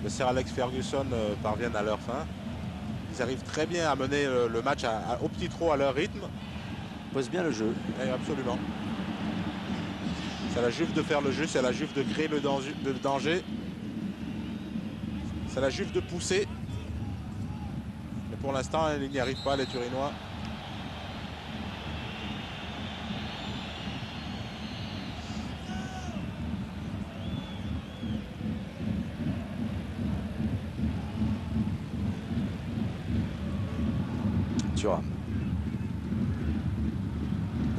le Sir Alex Ferguson parviennent à leur fin. Ils arrivent très bien à mener le match au petit trot à leur rythme. Ils posent bien le jeu. Et absolument. C'est à la Juve de faire le jeu, c'est à la Juve de créer le danger. C'est à la Juve de pousser. Mais pour l'instant, ils n'y arrivent pas, les Turinois. Thuram.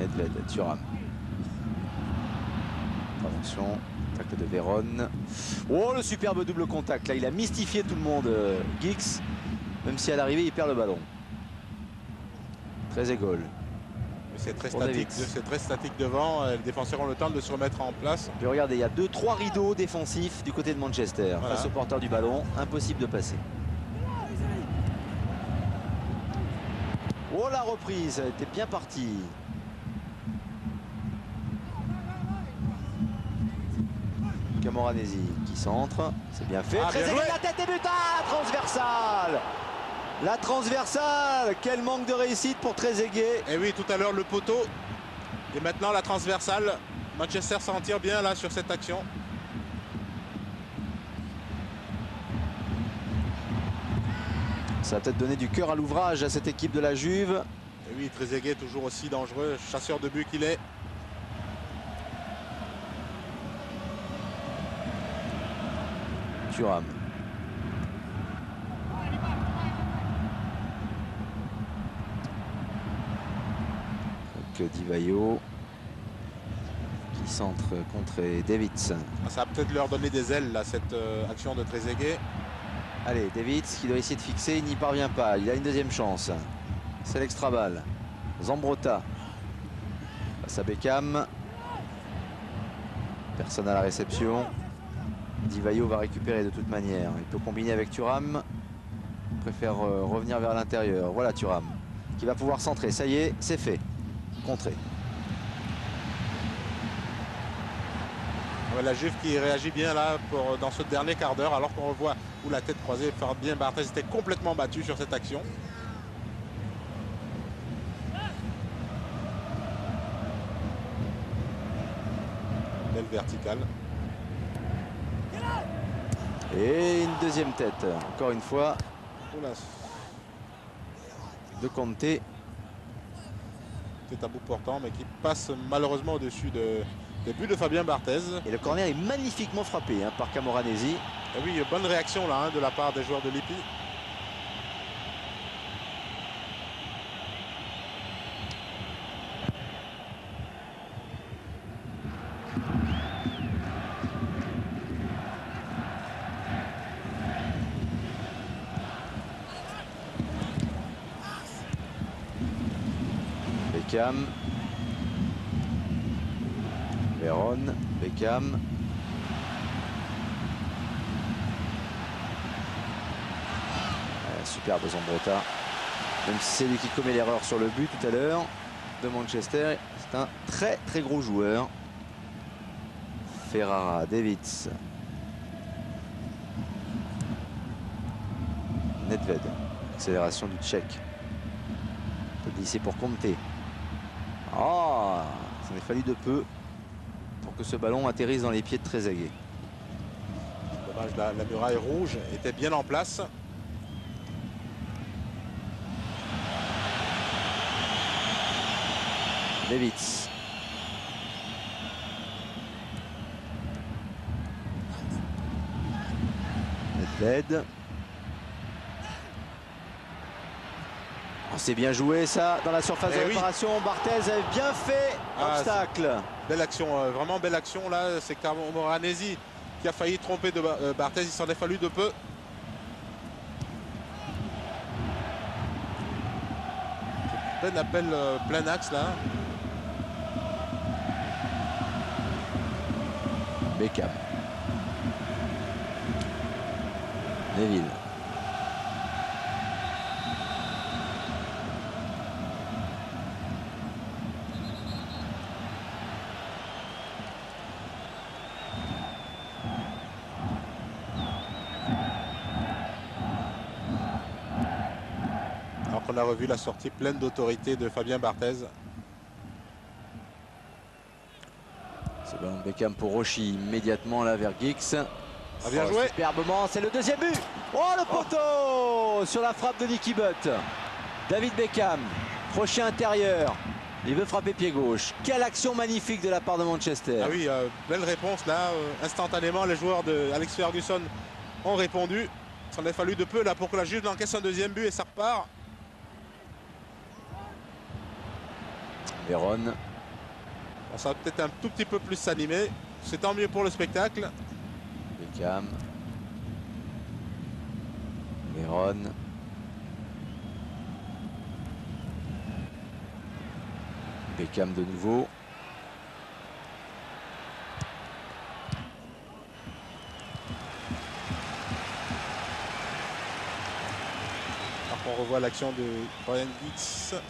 Nedved, Thuram. Attention, tacle de Vérone. Oh, le superbe double contact. Là, il a mystifié tout le monde, Giggs. Même si à l'arrivée, il perd le ballon. Très égale. C'est très statique devant. Les défenseurs ont le temps de se remettre en place. Puis regardez, il y a 2-3 rideaux défensifs du côté de Manchester. Voilà. Face au porteur du ballon, impossible de passer. Oh, la reprise, elle était bien partie. Camoranesi qui centre, c'est bien fait. Très égale, la tête et but, transversale. La transversale, quel manque de réussite pour Trezeguet. Et oui, tout à l'heure le poteau. Et maintenant la transversale. Manchester s'en tire bien là sur cette action. Ça va peut-être donner du cœur à l'ouvrage à cette équipe de la Juve. Et oui, Trezeguet toujours aussi dangereux, chasseur de but qu'il est. Thuram. Donc Divayo qui centre contre Davids. Ça va peut-être leur donner des ailes là, cette action de Trezeguet. Allez, Davids qui doit essayer de fixer, il n'y parvient pas. Il a une deuxième chance. C'est l'extra balle. Zambrotta. Face à Beckham. Personne à la réception. Divayo va récupérer de toute manière. Il peut combiner avec Thuram. Il préfère revenir vers l'intérieur. Voilà Thuram qui va pouvoir centrer. Ça y est, c'est fait. Contré. Ouais, la Juve qui réagit bien là dans ce dernier quart d'heure, alors qu'on revoit où la tête croisée, Fabien Barthez était complètement battu sur cette action. Belle verticale. Et une deuxième tête. Encore une fois. Oula. De Conte. C'est à bout portant, mais qui passe malheureusement au-dessus des buts de Fabien Barthez. Et le corner est magnifiquement frappé par Camoranesi. Et oui, bonne réaction là de la part des joueurs de Lippi. Beckham. Vérone. Beckham. Superbe Zambrotta. Même si c'est lui qui commet l'erreur sur le but tout à l'heure de Manchester, c'est un très très gros joueur. Ferrara, Davids. Nedved. Accélération du Tchèque. Peut glisser pour Conte. Ah, ça n'a fallu de peu pour que ce ballon atterrisse dans les pieds de Trezeguet. Dommage, la muraille rouge était bien en place. Davids. Nedved. Oh, c'est bien joué ça dans la surface de réparation. Barthez avait bien fait l'obstacle. Belle action, vraiment belle action là. C'est Camoranesi qui a failli tromper de Barthez. Il s'en est fallu de peu. Peine appel plein axe là. Beckham. Neville. on a revu la sortie pleine d'autorité de Fabien Barthez. C'est ballon de Beckham pour Rochy immédiatement là vers Giggs. Ah, bien joué. Superbement, c'est le deuxième but. Oh le poteau sur la frappe de Nicky Butt. David Beckham, crochet intérieur. Il veut frapper pied gauche. Quelle action magnifique de la part de Manchester. Ah oui, belle réponse là. Instantanément, les joueurs de Alex Ferguson ont répondu. Il en a fallu de peu là pour que la Juve encaisse un deuxième but et ça repart. Véron. Ça va peut-être un tout petit peu plus s'animer. C'est tant mieux pour le spectacle. Beckham. Véron. Beckham de nouveau. Alors qu'on revoit l'action de Ryan Giggs.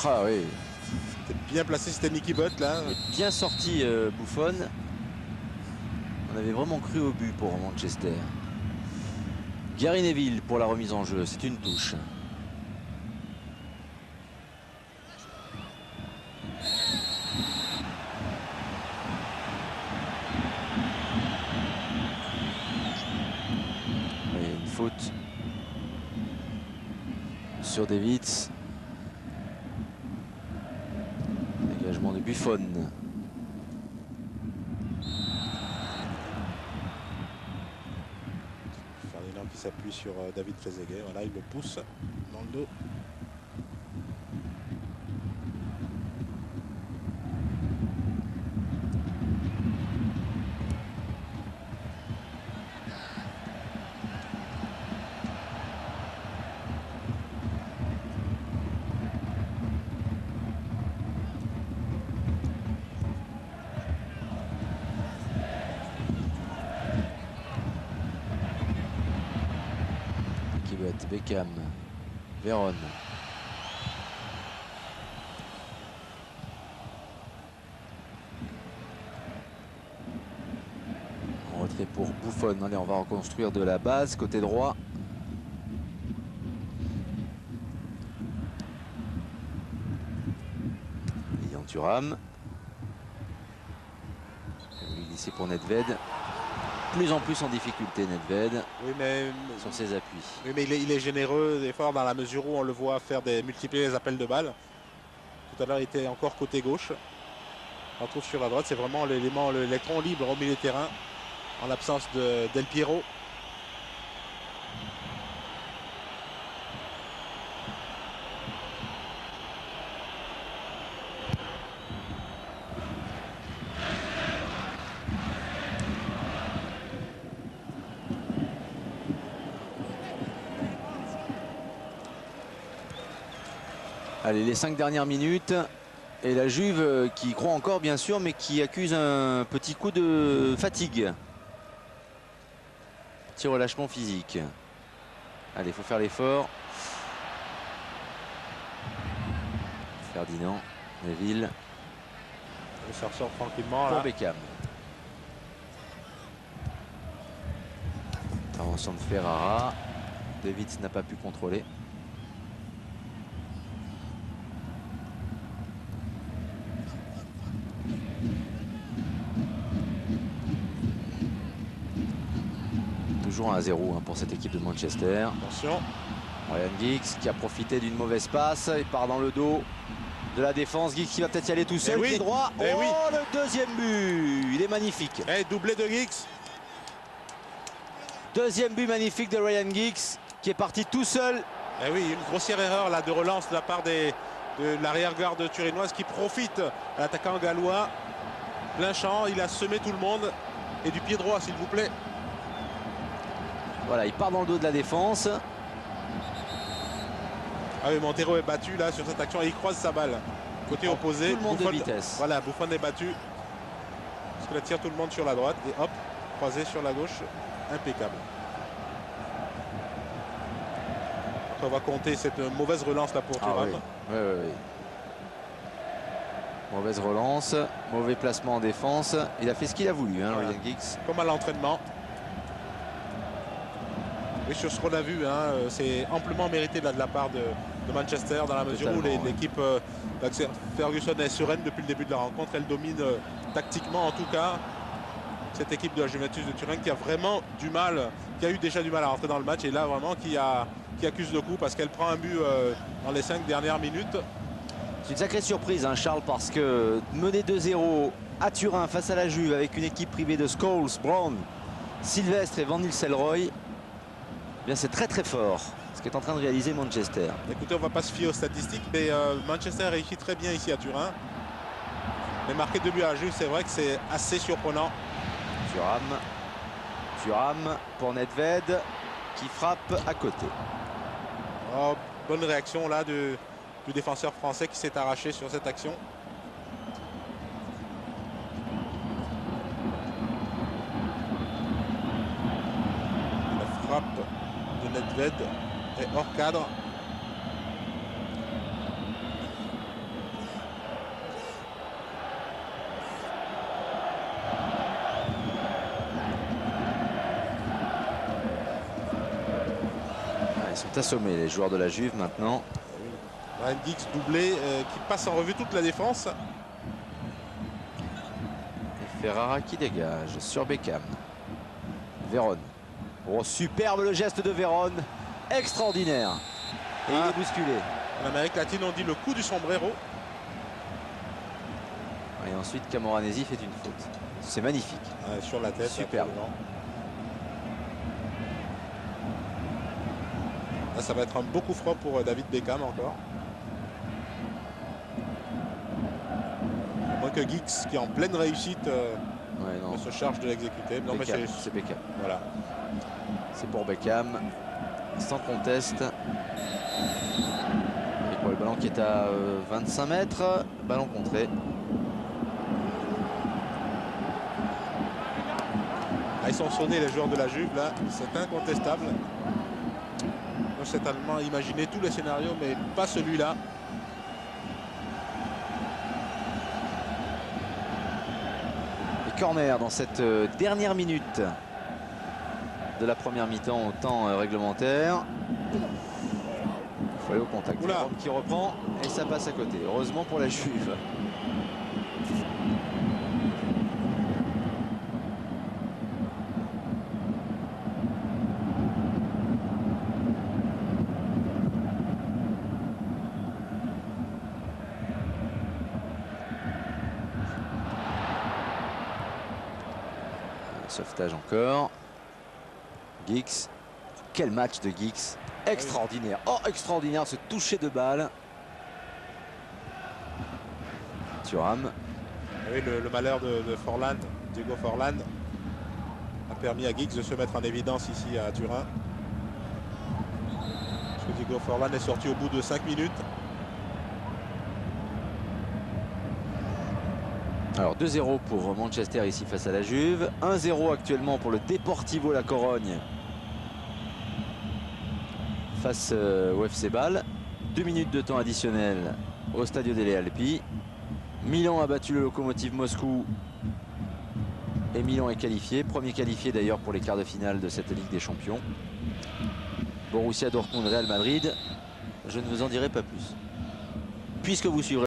Ah oui. C'était bien placé, c'était Nicky Butt là. Bien sorti Buffon. On avait vraiment cru au but pour Manchester. Gary Neville pour la remise en jeu, c'est une touche. Il y a une faute sur Davids. Dégagement de Buffon. Ferdinand qui s'appuie sur David Trezeguet. Voilà, il le pousse dans le dos. Beckham, Véron. En retrait pour Buffon. Allez, on va reconstruire de la base, côté droit. Lilian Thuram. Ici pour Nedved. Plus en plus en difficulté Nedved. Oui, mais sur ses appuis. Oui, mais il est généreux et fort dans la mesure où on le voit faire multiplier les appels de balles. Tout à l'heure, il était encore côté gauche. On retrouve sur la droite, c'est vraiment l'électron libre au milieu de terrain en l'absence de Del Piero. Allez, les 5 dernières minutes. Et la Juve qui croit encore, bien sûr, mais qui accuse un petit coup de fatigue. Petit relâchement physique. Allez, il faut faire l'effort. Ferdinand, Neville. Et ça ressort tranquillement Pour là. Beckham. Intervention de Ferrara. Davids n'a pas pu contrôler. Toujours 1-0 pour cette équipe de Manchester. Attention. Ryan Giggs qui a profité d'une mauvaise passe. Il part dans le dos de la défense. Giggs qui va peut-être y aller tout seul. Oui. Pied droit. Et oh, oui. Le deuxième but. Il est magnifique. Et doublé de Giggs. Deuxième but magnifique de Ryan Giggs qui est parti tout seul. Et oui, une grossière erreur là de relance de la part de l'arrière-garde turinoise qui profite à l'attaquant gallois. Plein champ, il a semé tout le monde. Et du pied droit, s'il vous plaît. Voilà, il part dans le dos de la défense. Ah oui, Montero est battu là sur cette action et il croise sa balle. Côté opposé. Tout le monde Buffon, de vitesse. Voilà, Buffon est battu. Parce que là tire tout le monde sur la droite. Et hop, croisé sur la gauche. Impeccable. On va compter cette mauvaise relance là pour Thuram. Oui. Mauvaise relance, mauvais placement en défense. Il a fait ce qu'il a voulu, hein, Voilà. Ryan Giggs. Comme à l'entraînement. Oui, sur ce qu'on a vu, hein, c'est amplement mérité là, de la part de Manchester, dans la mesure où l'équipe Ferguson est sereine depuis le début de la rencontre. Elle domine tactiquement, en tout cas, cette équipe de la Juventus de Turin qui a vraiment du mal, qui a eu déjà du mal à rentrer dans le match, et là vraiment qui accuse le coup parce qu'elle prend un but dans les 5 dernières minutes. C'est une sacrée surprise, hein, Charles, parce que mener 2-0 à Turin face à la Juve avec une équipe privée de Scholes, Brown, Sylvestre et Van Nistelrooy, bien c'est très très fort ce qu'est en train de réaliser Manchester. Écoutez, on ne va pas se fier aux statistiques, mais Manchester réussit très bien ici à Turin. Mais marquer 2 buts à la Juve, c'est vrai que c'est assez surprenant. Thuram pour Nedved qui frappe à côté. Oh, bonne réaction là du défenseur français qui s'est arraché sur cette action. La frappe de Nedved est hors cadre. Ils sont assommés les joueurs de la Juve maintenant. Ryan Giggs doublé qui passe en revue toute la défense. Et Ferrara qui dégage sur Beckham. Vérone. Oh, superbe le geste de Vérone. Extraordinaire. Et il est bousculé. En Amérique latine, on dit le coup du sombrero. Et ensuite, Camoranesi fait une faute. C'est magnifique. Sur la tête. Superbe. Là, ça va être un beau coup franc pour David Beckham encore. À moins que Giggs, qui est en pleine réussite, se charge de l'exécuter. Non, mais c'est Beckham. Voilà. C'est pour Beckham. Sans conteste. Et pour le ballon qui est à 25 mètres. Ballon contré. Ils sont sonnés les joueurs de la Juve là. C'est incontestable. Moi, c'est tellement imaginer tous les scénarios, mais pas celui-là. Et corner dans cette dernière minute de la première mi-temps au temps réglementaire. Il faut aller au contact. Jérôme qui reprend et ça passe à côté. Heureusement pour la Juve. Sauvetage encore. Giggs. Quel match de Giggs. Extraordinaire. Oh, extraordinaire ce toucher de balle. Thuram. Oui, le malheur de Forlan, Diego Forlan, a permis à Giggs de se mettre en évidence ici à Turin. Parce que Diego Forlan est sorti au bout de 5 minutes. Alors 2-0 pour Manchester ici face à la Juve. 1-0 actuellement pour le Deportivo La Corogne face au FC Bâle. 2 minutes de temps additionnel au Stadio delle Alpi. Milan a battu le Lokomotiv Moscou et Milan est qualifié. Premier qualifié d'ailleurs pour les quarts de finale de cette Ligue des Champions. Borussia Dortmund, Real Madrid. Je ne vous en dirai pas plus. Puisque vous suivrez